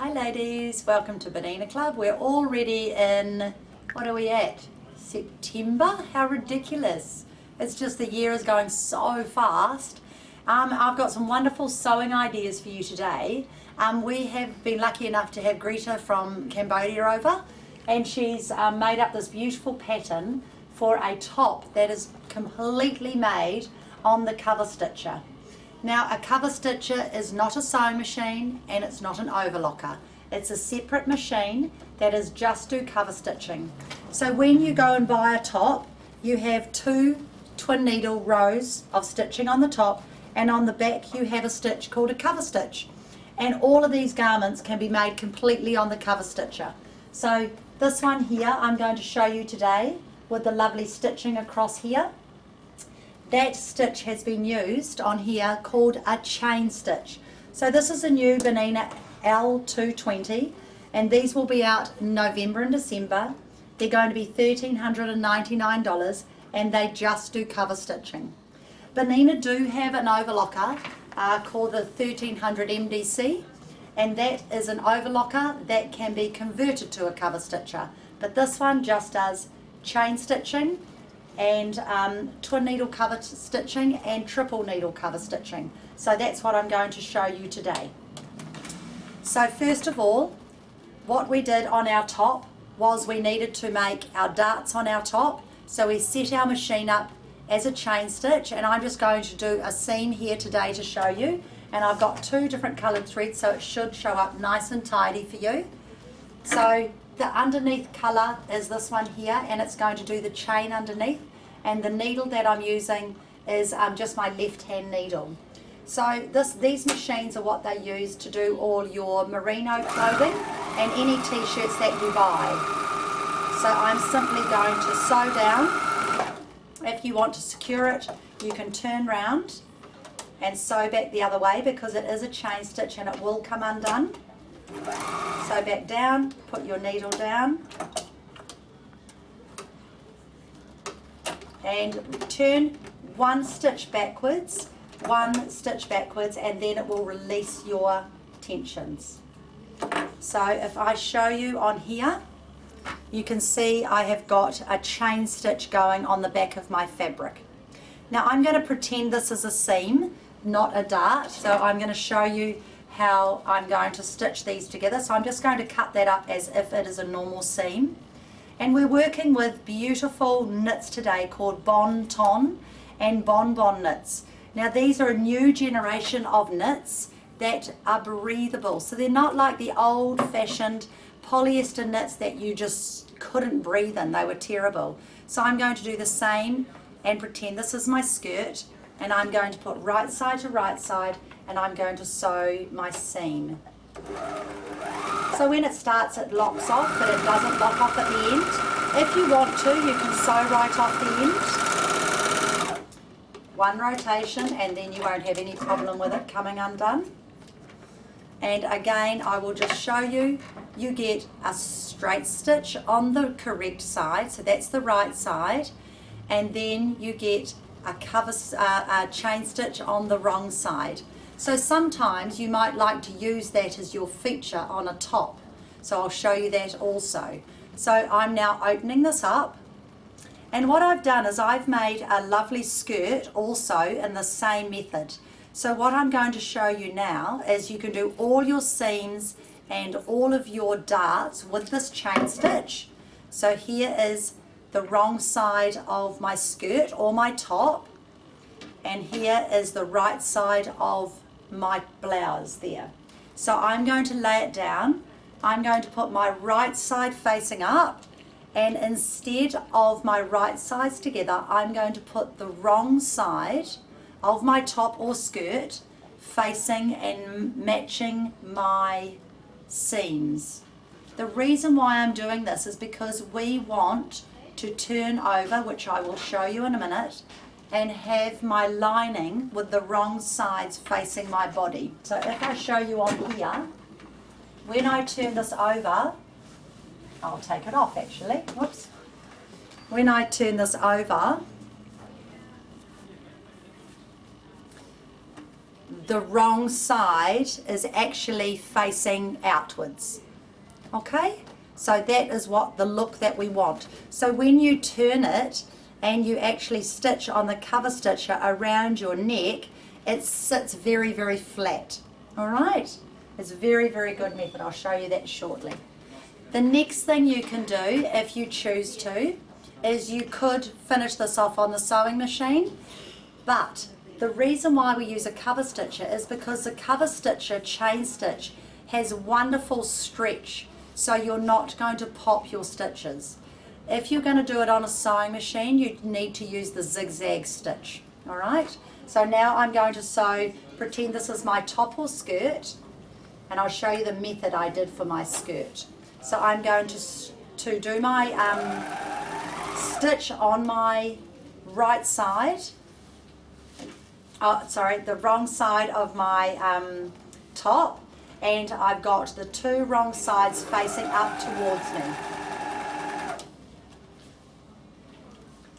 Hi ladies, welcome to Bernina Club. We're already in, what are we at? September? How ridiculous. It's just the year is going so fast. I've got some wonderful sewing ideas for you today. We have been lucky enough to have Greta from Cambodia over, and she's made up this beautiful pattern for a top that is completely made on the Coverstitcher. Now, a Coverstitcher is not a sewing machine and it's not an overlocker. It's a separate machine that is just do cover stitching. So when you go and buy a top, you have two twin needle rows of stitching on the top, and on the back you have a stitch called a cover stitch. And all of these garments can be made completely on the Coverstitcher. So this one here I'm going to show you today with the lovely stitching across here. That stitch has been used on here called a chain stitch. So this is a new Bernina L220, and these will be out in November and December. They're going to be $1,399 and they just do cover stitching. Bernina do have an overlocker called the 1300 MDC, and that is an overlocker that can be converted to a cover stitcher. But this one just does chain stitching and twin needle cover stitching and triple needle cover stitching. So that's what I'm going to show you today. So first of all, what we did on our top was we needed to make our darts on our top. So we set our machine up as a chain stitch, and I'm just going to do a seam here today to show you. And I've got two different coloured threads, so it should show up nice and tidy for you. So the underneath colour is this one here, and it's going to do the chain underneath, and the needle that I'm using is just my left hand needle. So these machines are what they use to do all your merino clothing and any t-shirts that you buy. So I'm simply going to sew down. If you want to secure it, you can turn round and sew back the other way, because it is a chain stitch and it will come undone. Sew back down, put your needle down, and turn one stitch backwards, and then it will release your tensions. So if I show you on here, you can see I have got a chain stitch going on the back of my fabric. Now I'm going to pretend this is a seam, not a dart, so I'm going to show you how I'm going to stitch these together. So I'm just going to cut that up as if it is a normal seam. And we're working with beautiful knits today called Bon Ton and Bon Bon knits. Now these are a new generation of knits that are breathable. So they're not like the old-fashioned polyester knits that you just couldn't breathe in. They were terrible. So I'm going to do the same and pretend this is my skirt, and I'm going to put right side to right side, and I'm going to sew my seam. So when it starts it locks off, but it doesn't lock off at the end. If you want to, you can sew right off the end. One rotation, and then you won't have any problem with it coming undone. And again, I will just show you, you get a straight stitch on the correct side, so that's the right side, and then you get a chain stitch on the wrong side. So sometimes you might like to use that as your feature on a top. So I'll show you that also. So I'm now opening this up, and what I've done is I've made a lovely skirt also in the same method. So what I'm going to show you now is you can do all your seams and all of your darts with this chain stitch. So here is the wrong side of my skirt or my top, and here is the right side of my blouse there. So I'm going to lay it down. I'm going to put my right side facing up, and instead of my right sides together, I'm going to put the wrong side of my top or skirt facing and matching my seams. The reason why I'm doing this is because we want to turn over, which I will show you in a minute, and have my lining with the wrong sides facing my body. So if I show you on here, when I turn this over, I'll take it off actually, whoops. When I turn this over, the wrong side is actually facing outwards. Okay, so that is what the look that we want. So when you turn it and you actually stitch on the cover stitcher around your neck, it sits very, very flat. All right, it's a very, very good method. I'll show you that shortly. The next thing you can do, if you choose to, is you could finish this off on the sewing machine, but the reason why we use a cover stitcher is because the cover stitcher chain stitch has wonderful stretch, so you're not going to pop your stitches. If you're going to do it on a sewing machine, you need to use the zigzag stitch. All right, so now I'm going to sew, pretend this is my top or skirt, and I'll show you the method I did for my skirt. So I'm going to do my stitch on my right side, the wrong side of my top, and I've got the two wrong sides facing up towards me.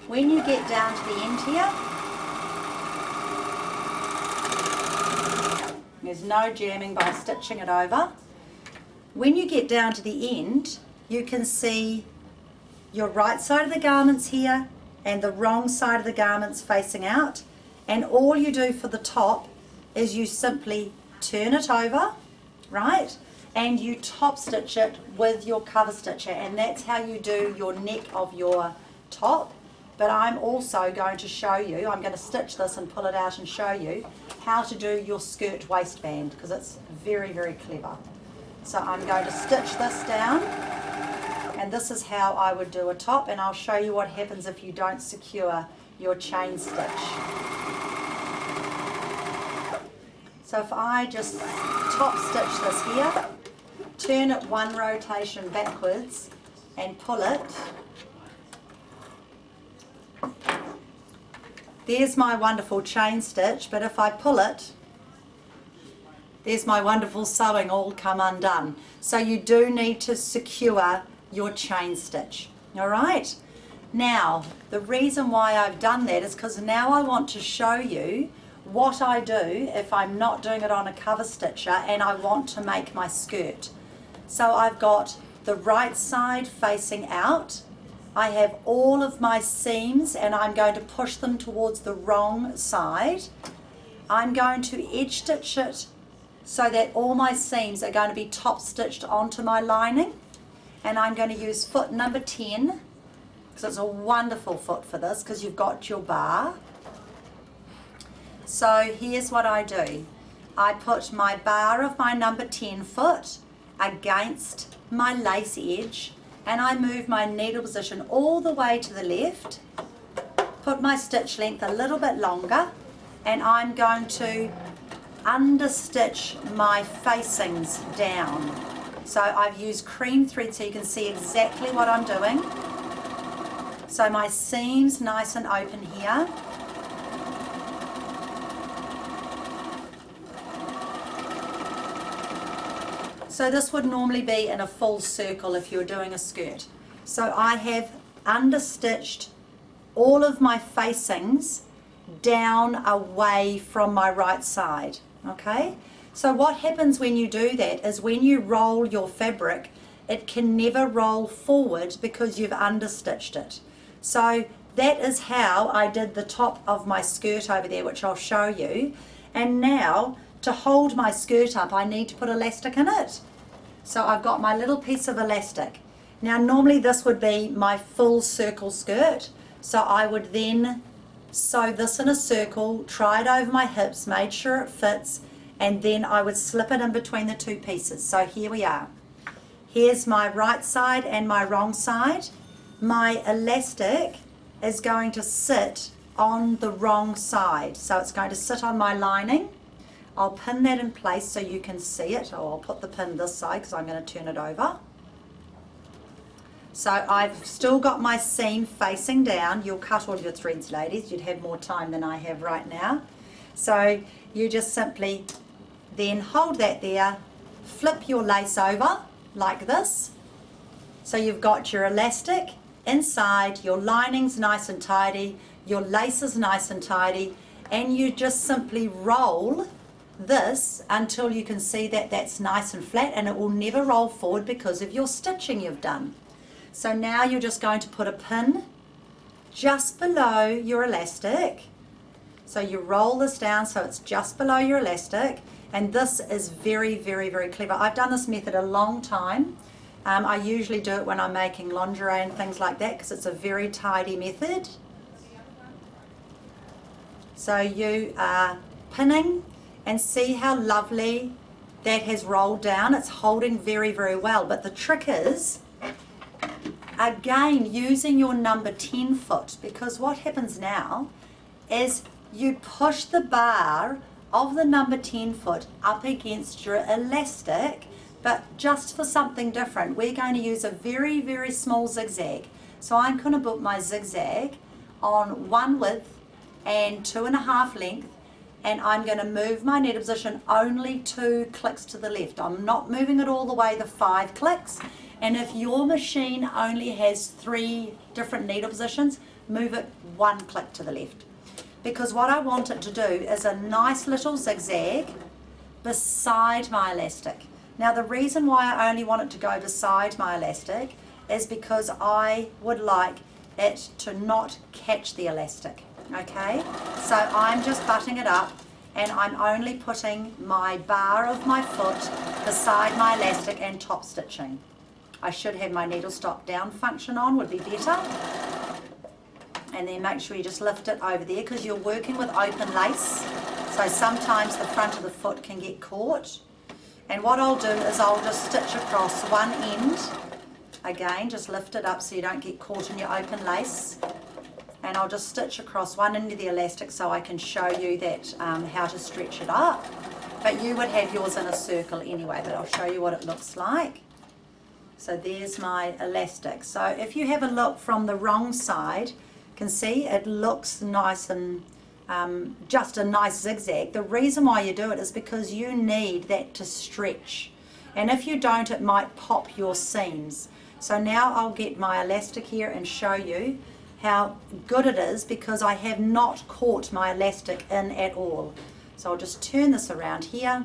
When you get down to the end here, there's no jamming by stitching it over. When you get down to the end, you can see your right side of the garments here and the wrong side of the garments facing out, and all you do for the top is you simply turn it over, right, and you top stitch it with your cover stitcher, and that's how you do your neck of your top. But I'm also going to show you, I'm going to stitch this and pull it out and show you how to do your skirt waistband, because it's very, very clever. So I'm going to stitch this down, and this is how I would do a top, and I'll show you what happens if you don't secure your chain stitch. So if I just top stitch this here, turn it one rotation backwards and pull it, there's my wonderful chain stitch, but if I pull it, there's my wonderful sewing all come undone. So you do need to secure your chain stitch. All right, now the reason why I've done that is because now I want to show you what I do if I'm not doing it on a cover stitcher and I want to make my skirt. So I've got the right side facing out, I have all of my seams and I'm going to push them towards the wrong side. I'm going to edge stitch it so that all my seams are going to be top stitched onto my lining, and I'm going to use foot number 10 because it's a wonderful foot for this because you've got your bar. So here's what I do. I put my bar of my number 10 foot against my lace edge, and I move my needle position all the way to the left, put my stitch length a little bit longer, and I'm going to understitch my facings down. So I've used cream thread so you can see exactly what I'm doing. So my seam's nice and open here. So this would normally be in a full circle if you're doing a skirt. So I have understitched all of my facings down away from my right side. Okay, so what happens when you do that is when you roll your fabric, it can never roll forward because you've understitched it. So that is how I did the top of my skirt over there, which I'll show you. And now to hold my skirt up, I need to put elastic in it. So I've got my little piece of elastic. Now normally this would be my full circle skirt, so I would then sew this in a circle, try it over my hips, made sure it fits, and then I would slip it in between the two pieces. So here we are. Here's my right side and my wrong side. My elastic is going to sit on the wrong side, so it's going to sit on my lining. I'll pin that in place so you can see it, or I'll put the pin this side because I'm going to turn it over. So I've still got my seam facing down. You'll cut all your threads, ladies. You'd have more time than I have right now. So you just simply then hold that there, flip your lace over like this. So you've got your elastic inside, your lining's nice and tidy, your lace is nice and tidy, and you just simply roll this until you can see that that's nice and flat, and it will never roll forward because of your stitching you've done. So now you're just going to put a pin just below your elastic. So you roll this down so it's just below your elastic, and this is very, very, very clever. I've done this method a long time. I usually do it when I'm making lingerie and things like that because it's a very tidy method. So you are pinning, and see how lovely that has rolled down. It's holding very, very well. But the trick is, again, using your number 10 foot, because what happens now is you push the bar of the number 10 foot up against your elastic, but just for something different. We're going to use a very, very small zigzag. So I'm going to put my zigzag on 1 width and 2.5 length, and I'm going to move my needle position only 2 clicks to the left. I'm not moving it all the way the 5 clicks. And if your machine only has 3 different needle positions, move it 1 click to the left. Because what I want it to do is a nice little zigzag beside my elastic. Now the reason why I only want it to go beside my elastic is because I would like it to not catch the elastic. Okay, so I'm just butting it up, and I'm only putting my bar of my foot beside my elastic and top stitching. I should have my needle stop down function on, would be better. And then make sure you just lift it over there because you're working with open lace, so sometimes the front of the foot can get caught. And what I'll do is I'll just stitch across one end. Again, just lift it up so you don't get caught in your open lace. And I'll just stitch across one end of the elastic so I can show you that how to stretch it up. But you would have yours in a circle anyway, but I'll show you what it looks like. So there's my elastic. So if you have a look from the wrong side, you can see it looks nice and just a nice zigzag. The reason why you do it is because you need that to stretch. And if you don't, it might pop your seams. So now I'll get my elastic here and show you how good it is because I have not caught my elastic in at all. So I'll just turn this around here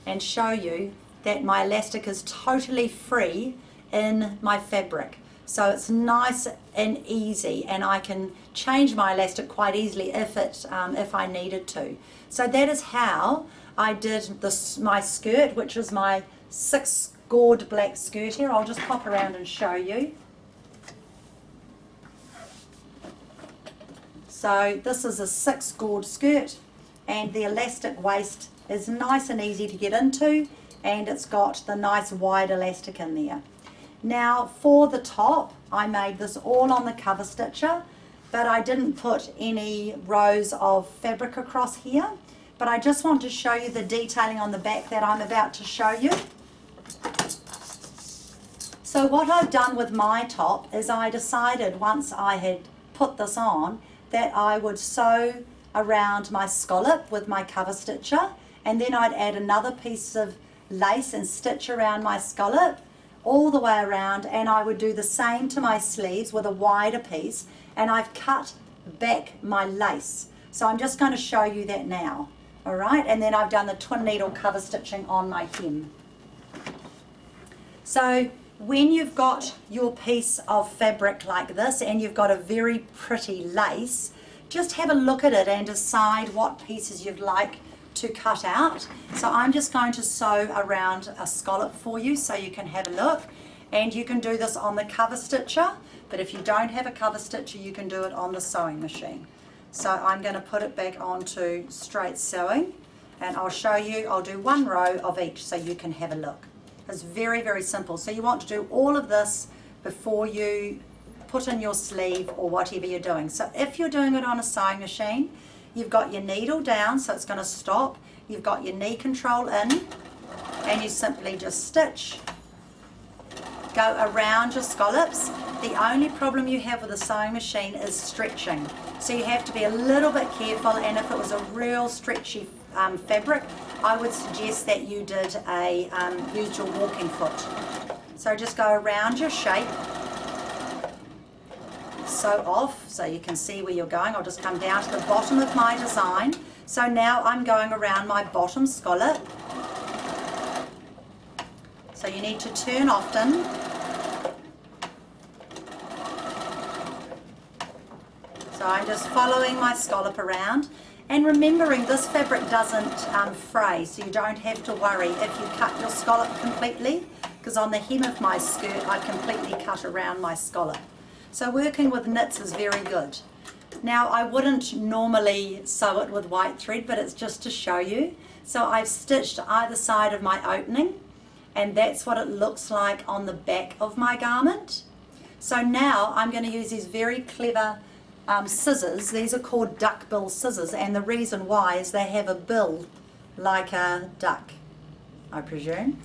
and show you that my elastic is totally free in my fabric. So it's nice and easy, and I can change my elastic quite easily if I needed to. So that is how I did this, my skirt, which is my 6 scored black skirt here. I'll just pop around and show you. So this is a 6 scored skirt, and the elastic waist is nice and easy to get into, and it's got the nice wide elastic in there. Now for the top, I made this all on the cover stitcher, but I didn't put any rows of fabric across here. But I just want to show you the detailing on the back that I'm about to show you. So what I've done with my top is I decided once I had put this on that I would sew around my scallop with my cover stitcher, and then I'd add another piece of lace and stitch around my scallop all the way around, and I would do the same to my sleeves with a wider piece, and I've cut back my lace. So I'm just going to show you that now. All right, and then I've done the twin needle cover stitching on my hem. So when you've got your piece of fabric like this and you've got a very pretty lace, just have a look at it and decide what pieces you'd like to cut out. So I'm just going to sew around a scallop for you so you can have a look, and you can do this on the cover stitcher, but if you don't have a cover stitcher you can do it on the sewing machine. So I'm going to put it back onto straight sewing, and I'll show you. I'll do 1 row of each so you can have a look. It's very, very simple. So you want to do all of this before you put in your sleeve or whatever you're doing. So if you're doing it on a sewing machine, you've got your needle down so it's going to stop, you've got your knee control in, and you simply just stitch, go around your scallops. The only problem you have with a sewing machine is stretching, so you have to be a little bit careful, and if it was a real stretchy fabric, I would suggest that you did used your walking foot. So just go around your shape, sew off so you can see where you're going. I'll just come down to the bottom of my design. So now I'm going around my bottom scallop. So you need to turn often. So I'm just following my scallop around, and remembering this fabric doesn't fray, so you don't have to worry if you cut your scallop completely, because on the hem of my skirt I completely cut around my scallop. So working with knits is very good. Now I wouldn't normally sew it with white thread, but it's just to show you. So I've stitched either side of my opening, and that's what it looks like on the back of my garment. So now I'm going to use these very clever scissors. These are called duckbill scissors, and the reason why is they have a bill like a duck, I presume.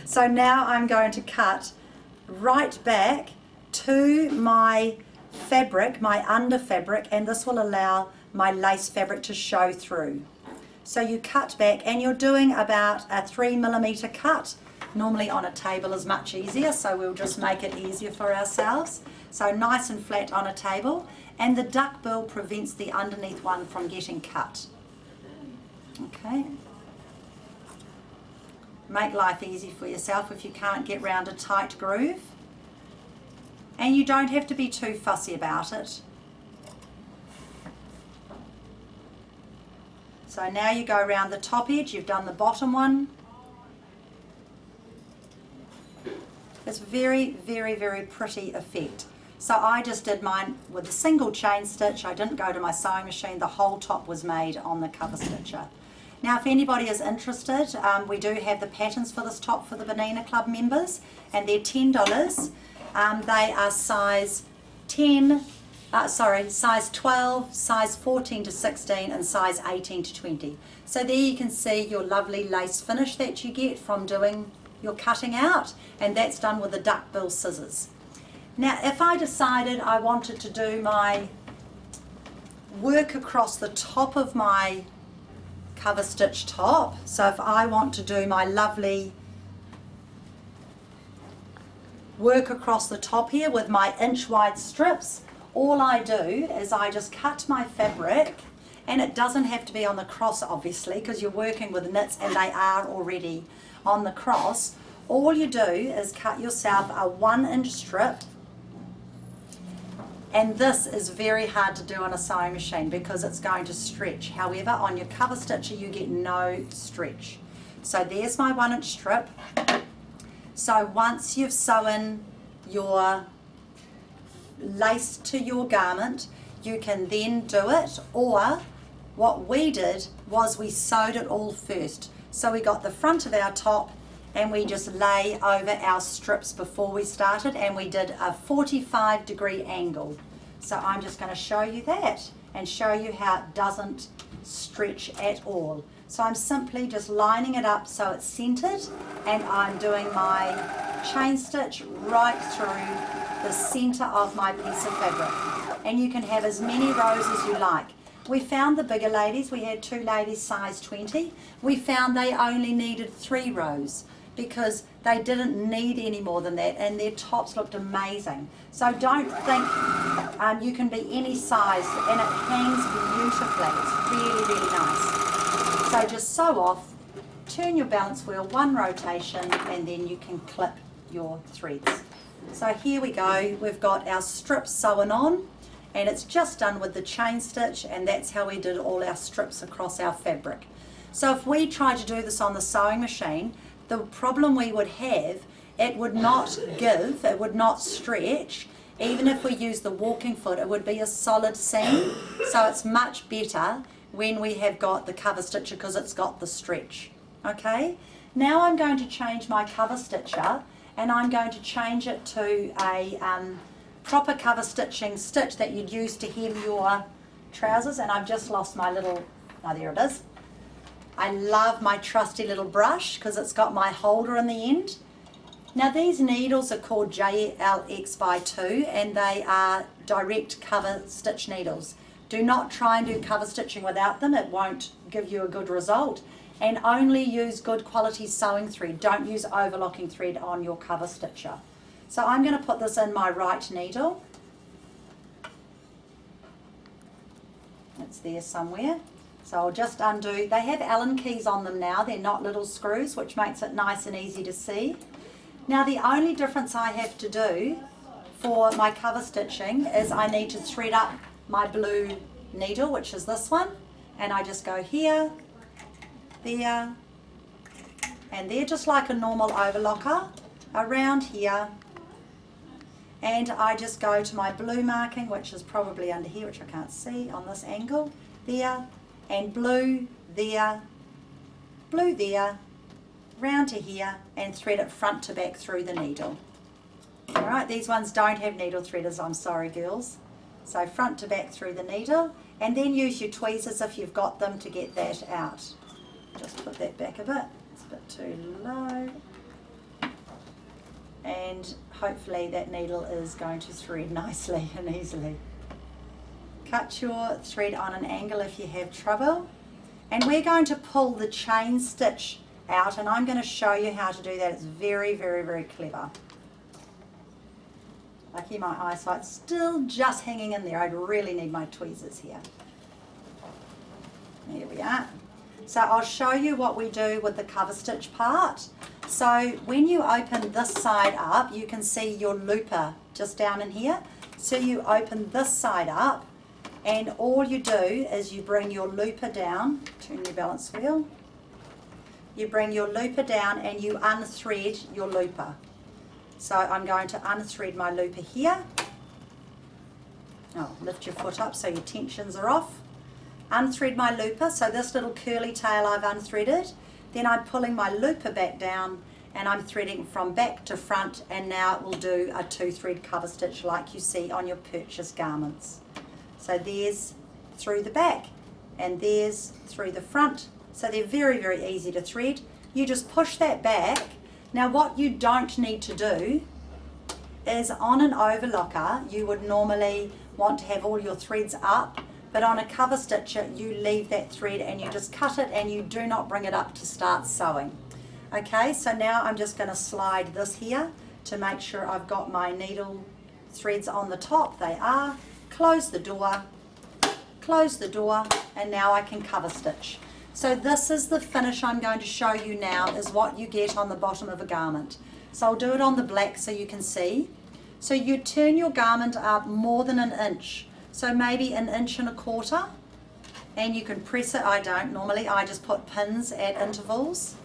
So now I'm going to cut right back to my fabric, my under fabric, and this will allow my lace fabric to show through. So you cut back, and you're doing about a 3mm cut. Normally on a table is much easier, so we'll just make it easier for ourselves. So nice and flat on a table, and the duckbill prevents the underneath one from getting cut. Okay. Make life easy for yourself if you can't get round a tight groove. And you don't have to be too fussy about it. So now you go around the top edge, you've done the bottom one. It's very, very, very pretty effect. So I just did mine with a single chain stitch. I didn't go to my sewing machine. The whole top was made on the Coverstitcher. Now if anybody is interested, we do have the patterns for this top for the Bernina Club members, and they're $10. They are size 12, size 14 to 16, and size 18 to 20. So there you can see your lovely lace finish that you get from doing your cutting out, and that's done with the duckbill scissors. Now if I decided I wanted to do my work across the top of my cover stitch top, so if I want to do my lovely work across the top here with my inch wide strips, all I do is I just cut my fabric, and it doesn't have to be on the cross obviously, because you're working with knits and they are already on the cross. All you do is cut yourself a 1-inch strip, and this is very hard to do on a sewing machine because it's going to stretch. However, on your cover stitcher you get no stretch. So there's my 1-inch strip. So once you've sewn your lace to your garment, you can then do it, or what we did was we sewed it all first. So we got the front of our top and we just lay over our strips before we started, and we did a 45-degree angle. So I'm just going to show you that and show you how it doesn't stretch at all. So I'm simply just lining it up so it's centered, and I'm doing my chain stitch right through the center of my piece of fabric. And you can have as many rows as you like. We found the bigger ladies, we had 2 ladies size 20, we found they only needed 3 rows because they didn't need any more than that, and their tops looked amazing. So don't think you can be any size, and it hangs beautifully. It's really, really nice. So just sew off, turn your balance wheel 1 rotation, and then you can clip your threads. So here we go, we've got our strips sewn on, and it's just done with the chain stitch, and that's how we did all our strips across our fabric. So if we tried to do this on the sewing machine, the problem we would have, it would not give, it would not stretch. Even if we use the walking foot, it would be a solid seam. So it's much better when we have got the cover stitcher because it's got the stretch. Okay, now I'm going to change my cover stitcher, and I'm going to change it to a proper cover stitching stitch that you'd use to hem your trousers. And I've just lost my little, oh there it is. I love my trusty little brush because it's got my holder in the end. Now these needles are called JLX by 2, and they are direct cover stitch needles. Do not try and do cover stitching without them, it won't give you a good result. And only use good quality sewing thread, don't use overlocking thread on your cover stitcher. So I'm going to put this in my right needle. It's there somewhere. So I'll just undo. They have Allen keys on them now. They're not little screws, which makes it nice and easy to see. Now the only difference I have to do for my cover stitching is I need to thread up my blue needle, which is this one, and I just go here, there, and there, just like a normal overlocker, around here, and I just go to my blue marking, which is probably under here, which I can't see on this angle, there, and blue there, round to here, and thread it front to back through the needle. Alright, these ones don't have needle threaders, I'm sorry girls. So front to back through the needle, and then use your tweezers if you've got them to get that out. Just put that back a bit, it's a bit too low. And hopefully that needle is going to thread nicely and easily. Cut your thread on an angle if you have trouble. And we're going to pull the chain stitch out, and I'm going to show you how to do that. It's very, very, very clever. Lucky my eyesight's still just hanging in there. I really need my tweezers here. There we are. So I'll show you what we do with the cover stitch part. So when you open this side up, you can see your looper just down in here. So you open this side up, and all you do is you bring your looper down, turn your balance wheel, you bring your looper down and you unthread your looper. So I'm going to unthread my looper here. Oh, lift your foot up so your tensions are off. Unthread my looper, so this little curly tail I've unthreaded. Then I'm pulling my looper back down and I'm threading from back to front, and now it will do a 2-thread cover stitch like you see on your purchase garments. So there's through the back and there's through the front. So they're very, very easy to thread. You just push that back. Now what you don't need to do is on an overlocker, you would normally want to have all your threads up, but on a cover stitcher, you leave that thread and you just cut it and you do not bring it up to start sewing. Okay, so now I'm just going to slide this here to make sure I've got my needle threads on the top. They are. Close the door, and now I can cover stitch. So this is the finish I'm going to show you now, is what you get on the bottom of a garment. So I'll do it on the black so you can see. So you turn your garment up more than an inch, so maybe 1.25 inches, and you can press it. I don't normally, I just put pins at intervals.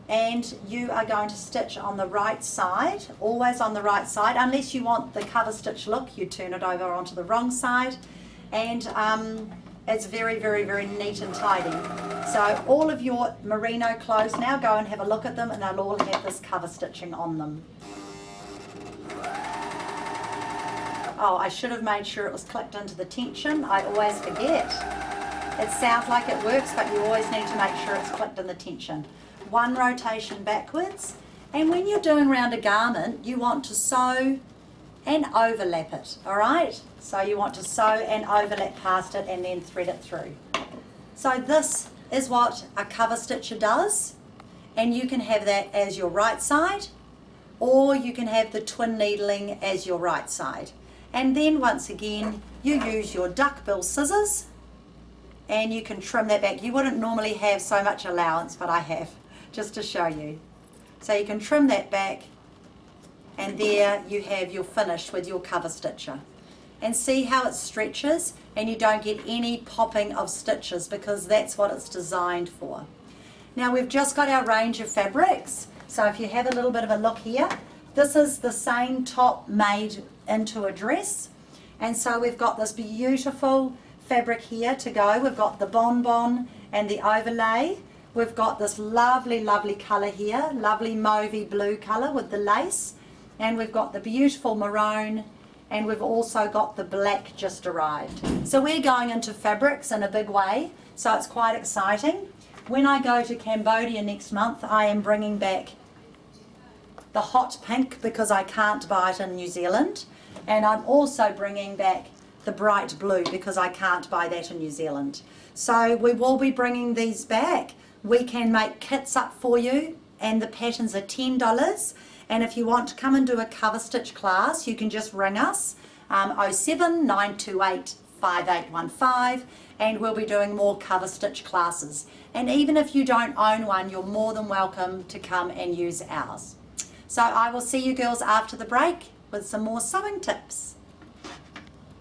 And you are going to stitch on the right side, always on the right side, unless you want the cover stitch look, you turn it over onto the wrong side, and it's very, very, very neat and tidy. So all of your merino clothes, now go and have a look at them, and they'll all have this cover stitching on them. Oh, I should have made sure it was clipped into the tension. I always forget. It sounds like it works, but you always need to make sure it's clipped in the tension. One rotation backwards, and when you're doing around a garment, you want to sew and overlap it, all right? So you want to sew and overlap past it and then thread it through. So this is what a cover stitcher does, and you can have that as your right side, or you can have the twin needling as your right side. And then once again, you use your duckbill scissors and you can trim that back. You wouldn't normally have so much allowance, but I have, just to show you. So you can trim that back, and there you have your finish with your cover stitcher. And see how it stretches, and you don't get any popping of stitches, because that's what it's designed for. Now we've just got our range of fabrics. So if you have a little bit of a look here, this is the same top made into a dress. And so we've got this beautiful fabric here to go. We've got the bonbon and the overlay. We've got this lovely, lovely colour here, lovely mauvey blue colour with the lace. And we've got the beautiful maroon, and we've also got the black just arrived. So we're going into fabrics in a big way, so it's quite exciting. When I go to Cambodia next month, I am bringing back the hot pink because I can't buy it in New Zealand. And I'm also bringing back the bright blue because I can't buy that in New Zealand. So we will be bringing these back. We can make kits up for you, and the patterns are $10. And if you want to come and do a cover stitch class, you can just ring us, 07 928 5815, and we'll be doing more cover stitch classes. And even if you don't own one, you're more than welcome to come and use ours. So I will see you girls after the break with some more sewing tips.